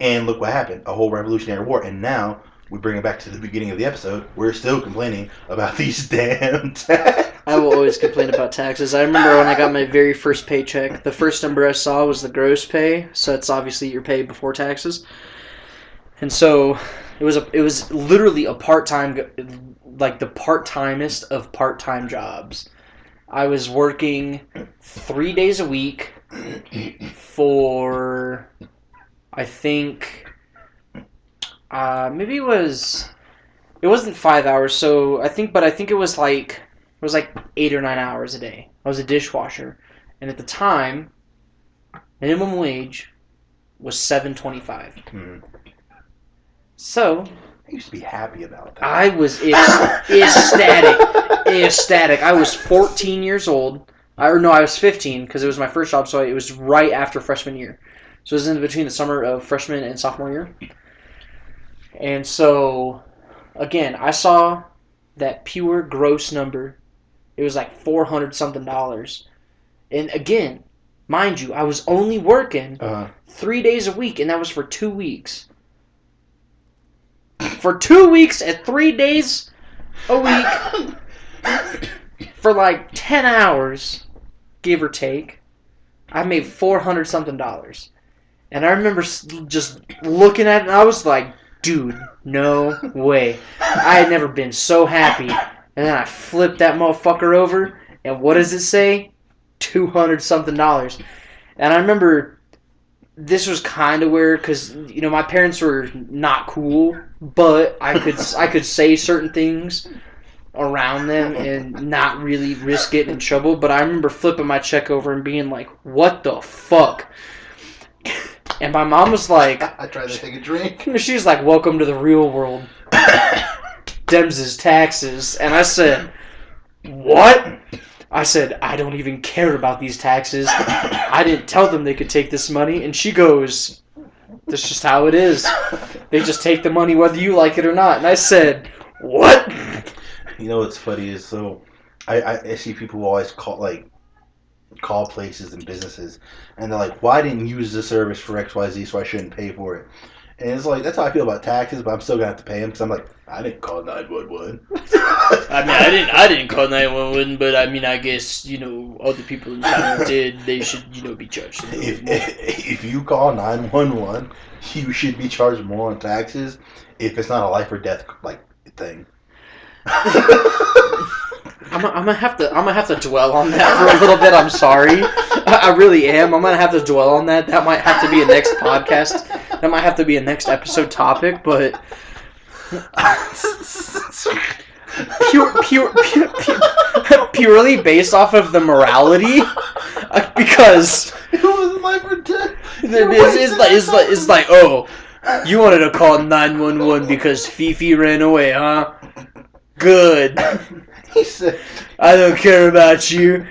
and look what happened, a whole Revolutionary War, and now we bring it back to the beginning of the episode, we're still complaining about these damn taxes. I will always complain about taxes. I remember when I got my very first paycheck, the first number I saw was the gross pay, so it's obviously your pay before taxes. And so it was literally a part-time, like the part-timest of part-time jobs. I was working 3 days a week for, I think, maybe it wasn't 5 hours. So I think it was like 8 or 9 hours a day. I was a dishwasher, and at the time, minimum wage was $7.25. Mm-hmm. So I used to be happy about that. I was ecstatic. I was 14 years old. I was 15 because it was my first job, so it was right after freshman year. So it was in between the summer of freshman and sophomore year. And so, again, I saw that pure gross number. It was like $400-something. And again, mind you, I was only working 3 days a week, and that was for 2 weeks. For 2 weeks at 3 days a week, for like 10 hours, give or take, I made $400-something. And I remember just looking at it, and I was like, dude, no way. I had never been so happy. And then I flipped that motherfucker over, and what does it say? $200-something. And I remember this was kind of weird because my parents were not cool, but I could say certain things around them and not really risk getting in trouble. But I remember flipping my check over and being like, "What the fuck?" And my mom was like, "I tried to take a drink." She's like, "Welcome to the real world." Dems is taxes, and I said, "What?" I said, "I don't even care about these taxes. I didn't tell them they could take this money." And she goes, "That's just how it is. They just take the money whether you like it or not." And I said, "What?" You know what's funny is, so I see people who always call places and businesses, and they're like, "Well, I didn't use the service for XYZ, so I shouldn't pay for it." And it's like, that's how I feel about taxes, but I'm still going to have to pay them because I'm like, I didn't call 911. I didn't call 911, but I guess, other people in town did. They should, be charged. If you call 911, you should be charged more on taxes if it's not a life or death, thing. I'm gonna have to dwell on that for a little bit. I'm sorry, I really am. I'm gonna have to dwell on that. That might have to be a next podcast. That might have to be a next episode topic. But purely based off of the morality, because it wasn't life or death. It's like, oh, you wanted to call 911 because Fifi ran away, huh? Good. He said, I don't care about you.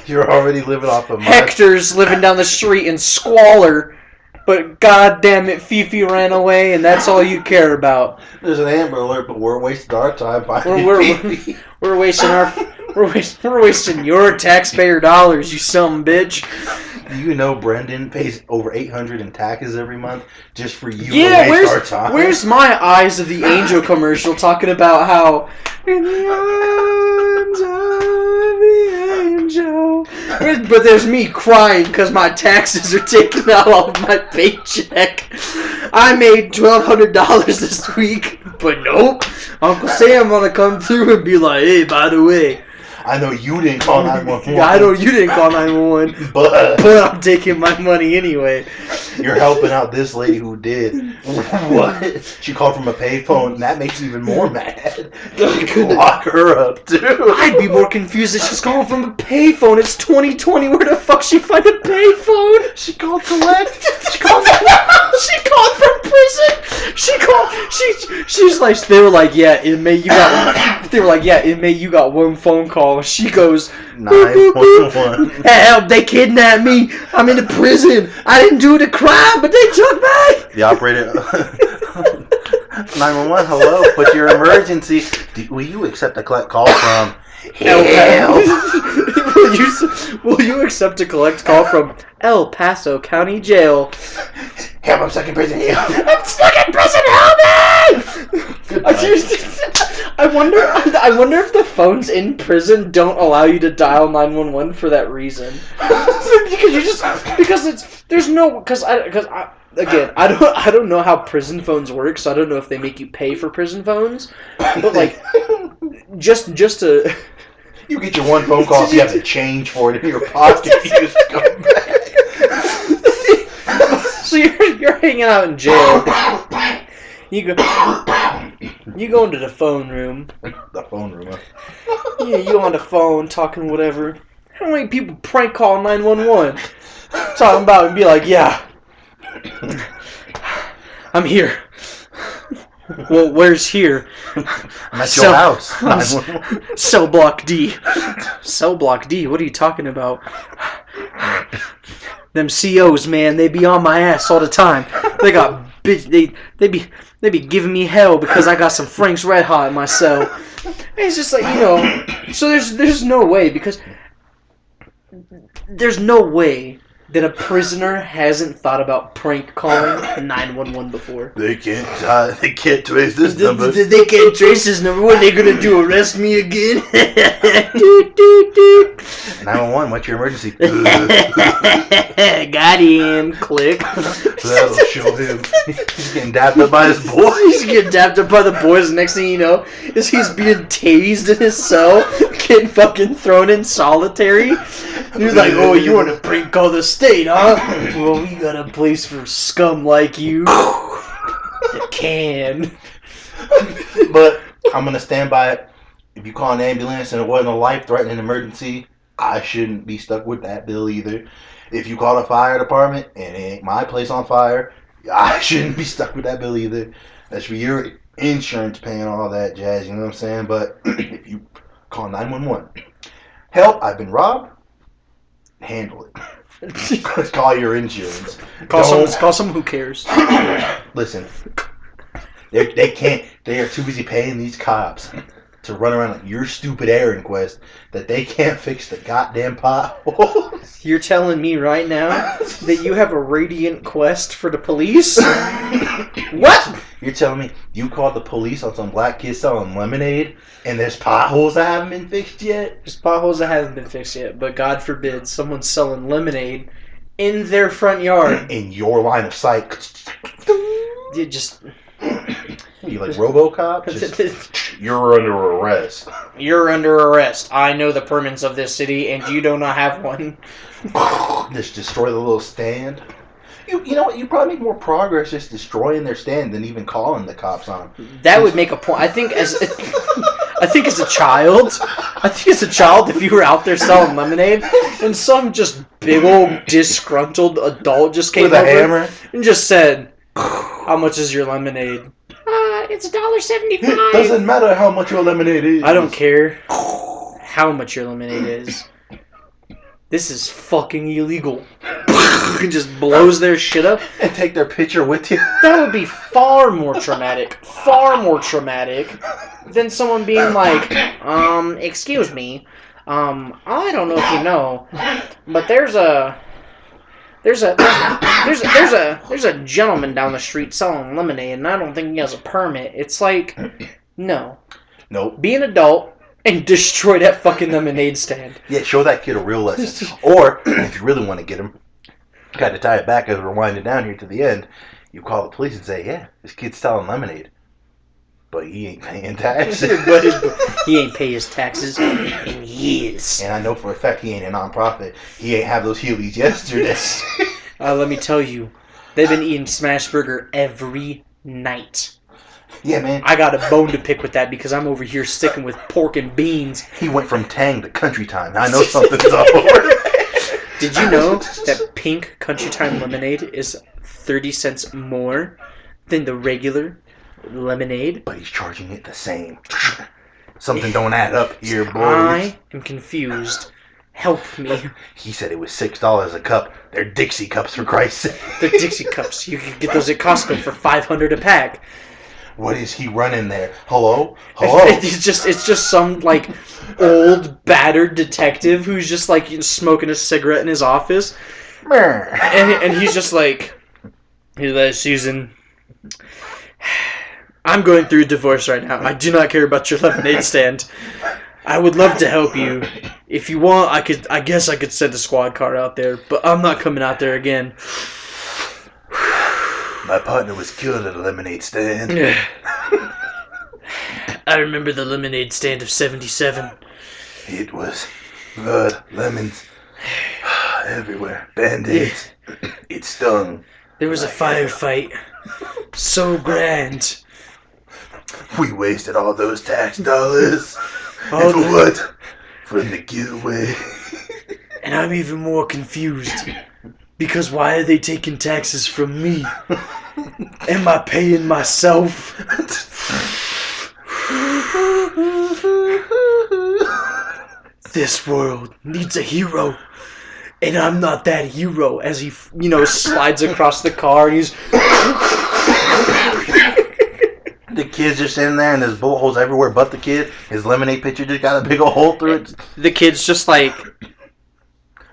You're already living off of my... Hector's living down the street in squalor, but goddamn it, Fifi ran away, and that's all you care about. There's an Amber Alert, but we're wasting our time finding Fifi. We're wasting your taxpayer dollars, you son bitch. Do you know Brendan pays over $800 in taxes every month just for you to waste our time? Where's my Eyes of the Angel commercial talking about how in the arms of the angel? But there's me crying because my taxes are taken out of my paycheck. I made $1,200 this week, but nope. Uncle Sam gonna come through and be like, hey, by the way, I know you didn't call 911. I know you didn't call 911, but I'm taking my money anyway. You're helping out this lady who did. What? She called from a payphone, and that makes you even more mad. You can lock her up, too. I'd be more confused if she's calling from a payphone. It's 2020. Where the fuck she find a payphone? She called collect. She called from prison. She's like, they were like, yeah, inmate, you got one phone call. She goes, 911. Help, they kidnapped me. I'm in the prison. I didn't do the crime, but they took me. The operator, 911, hello, what's your emergency? Will you accept a collect call from Help. Will you accept a collect call from El Paso County Jail? Help, I'm stuck in prison. Help. I'm stuck in prison. Help me! I wonder if the phones in prison don't allow you to dial 911 for that reason. I don't know how prison phones work, so I don't know if they make you pay for prison phones. But like, just to. You get your one phone call, so you have to change for it in your pocket. You just come back. So you're hanging out in jail. You go into the phone room. The phone room, huh? Yeah, you on the phone talking whatever. How many people prank call 911? Talking about and be like, yeah, I'm here. Well, where's here? I'm at your house. Cell block D. Cell block D? What are you talking about? Them COs, man, they be on my ass all the time. They got bitch. They be giving me hell because I got some Frank's Red Hot in my cell. And it's just like, so there's no way, because there's no way that a prisoner hasn't thought about prank calling 911 before. They can't trace this number. They can't trace this number. What are they gonna do? Arrest me again? 911, what's your emergency? Got him. Click. That'll show him. He's getting dapped up by his boys. He's getting dapped up by the boys. Next thing you know, is he's being tased in his cell, getting fucking thrown in solitary. You're like, oh, you want to prank call the state, huh? Well, we got a place for scum like you. You can. But I'm going to stand by it. If you call an ambulance and it wasn't a life-threatening emergency, I shouldn't be stuck with that bill either. If you call the fire department and it ain't my place on fire, I shouldn't be stuck with that bill either. That's for your insurance paying all that jazz, you know what I'm saying? But if you call 911, help, I've been robbed, handle it. Call your insurance. Call someone who cares. Listen, they can't. They are too busy paying these cops to run around like your stupid errand quest that they can't fix the goddamn potholes. You're telling me right now that you have a radiant quest for the police? What? You're telling me you called the police on some black kid selling lemonade and there's potholes that haven't been fixed yet? There's potholes that haven't been fixed yet, but God forbid someone's selling lemonade in their front yard. In your line of sight. You just... You like RoboCop? You're under arrest. You're under arrest. I know the permits of this city, and you do not have one. Just destroy the little stand. You know what? You probably make more progress just destroying their stand than even calling the cops on them. That would make a point. I think as a child, if you were out there selling lemonade, and some just big old disgruntled adult just came with a over hammer and just said, "How much is your lemonade?" It's $1.75. It doesn't matter how much your lemonade is. I don't care how much your lemonade is. This is fucking illegal. Just blows their shit up. And take their picture with you. That would be far more traumatic than someone being like, excuse me, I don't know if you know, but there's a gentleman down the street selling lemonade, and I don't think he has a permit. It's like, no. Nope. Be an adult and destroy that fucking lemonade stand. Yeah, show that kid a real lesson. Or, if you really want to get him, got to tie it back as we're winding down here to the end, you call the police and say, yeah, this kid's selling lemonade, but he ain't paying taxes. He ain't pay his taxes in years. And I know for a fact he ain't a nonprofit. He ain't have those Heelys yesterday. Let me tell you, they've been eating Smash Burger every night. Yeah, man. I got a bone to pick with that because I'm over here sticking with pork and beans. He went from Tang to Country Time. I know something's up. Did you know that pink Country Time lemonade is 30 cents more than the regular lemonade? But he's charging it the same. Something don't add up here, boys. I am confused. Help me. He said it was $6 a cup. They're Dixie cups, for Christ's sake. They're Dixie cups. You can get those at Costco for $500 a pack. What is he running there? Hello? It's just some like old battered detective who's just like smoking a cigarette in his office, and he's just like, Susan, I'm going through a divorce right now. I do not care about your lemonade stand. I would love to help you. If you want, I guess I could send a squad car out there, but I'm not coming out there again. My partner was killed at a lemonade stand. I remember the lemonade stand of 77. It was blood, lemons, everywhere. Band-aids. It stung. There was a firefight. So grand. We wasted all those tax dollars. And what? For them to get away. And I'm even more confused. Because why are they taking taxes from me? Am I paying myself? This world needs a hero. And I'm not that hero. As he, slides across the car and he's... The kid's just in there and there's bullet holes everywhere but the kid. His lemonade pitcher just got a big old hole through it. The kid's just like...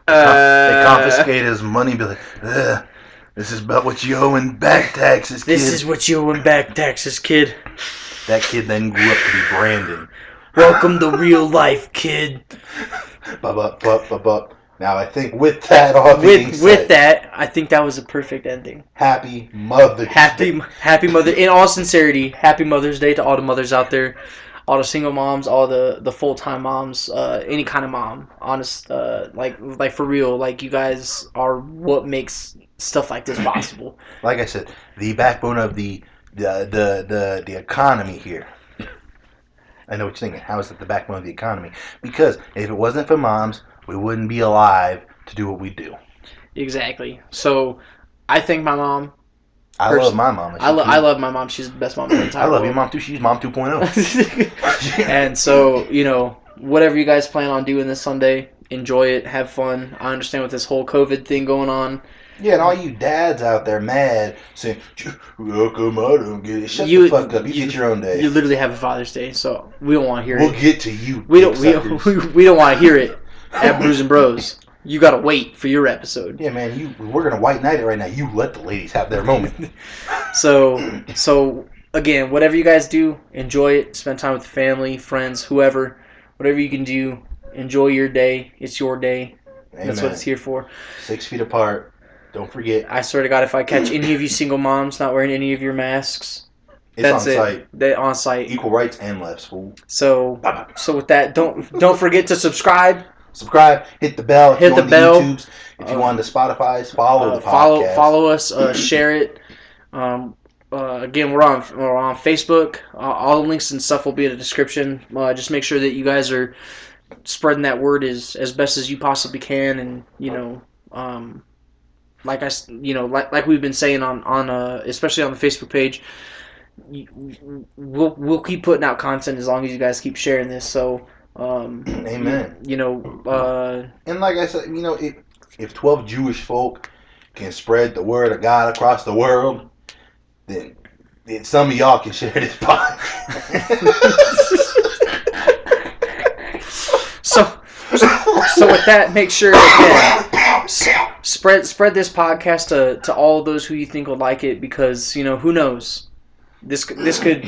They confiscate his money, be like, this is about what you owe in back taxes, kid. This is what you owe in back taxes, kid. That kid then grew up to be Brandon. Welcome to real life, kid. Now, I think with that all being said... With that, I think that was a perfect ending. Happy Mother's Day. Happy Mother... In all sincerity, Happy Mother's Day to all the mothers out there. All the single moms, all the full-time moms, any kind of mom. Honest, like for real, like you guys are what makes stuff like this possible. Like I said, the backbone of the economy here. I know what you're thinking. How is it the backbone of the economy? Because if it wasn't for moms, we wouldn't be alive to do what we do. Exactly. So, I thank my mom. I love my mom. I love my mom. She's the best mom in the entire world. I love your mom too. She's mom 2.0. And so, whatever you guys plan on doing this Sunday, enjoy it, have fun. I understand with this whole COVID thing going on. Yeah, and all you dads out there mad saying, "How come I don't get it?" Shut the fuck up. You get your own day. You literally have a Father's Day, so we don't want to hear it. We'll get to you. We don't want to hear it at Brews and Bros. You gotta wait for your episode. Yeah, man, we're gonna white knight it right now. You let the ladies have their moment. So again, whatever you guys do, enjoy it. Spend time with family, friends, whoever. Whatever you can do, enjoy your day. It's your day. Amen. That's what it's here for. 6 feet apart. Don't forget. I swear to God, if I catch any of you single moms not wearing any of your masks, that's on site. They're on site. Equal rights and lefts, fool. So with that, don't forget to subscribe. Subscribe, hit the bell. Hit the bell. YouTubes. If you want the Spotify's, follow the podcast. Follow us. Share it. Again, we're on Facebook. All the links and stuff will be in the description. Just make sure that you guys are spreading that word as best as you possibly can, and like we've been saying on especially on the Facebook page, we'll keep putting out content as long as you guys keep sharing this. So, amen. And like I said, if 12 Jewish folk can spread the word of God across the world, then some of y'all can share this podcast. So with that, make sure again spread this podcast to all those who you think would like it, because who knows, this could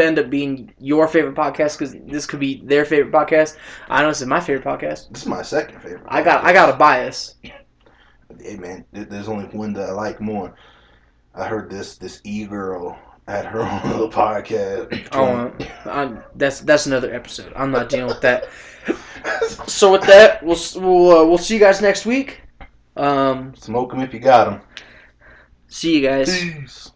end up being your favorite podcast, because this could be their favorite podcast. I know this is my favorite podcast. This is my second favorite. I got a bias. Hey man, there's only one that I like more. I heard this e-girl at her own little podcast. That's another episode. I'm not dealing with that. So with that, we'll see you guys next week. Smoke them if you got them. See you guys. Peace.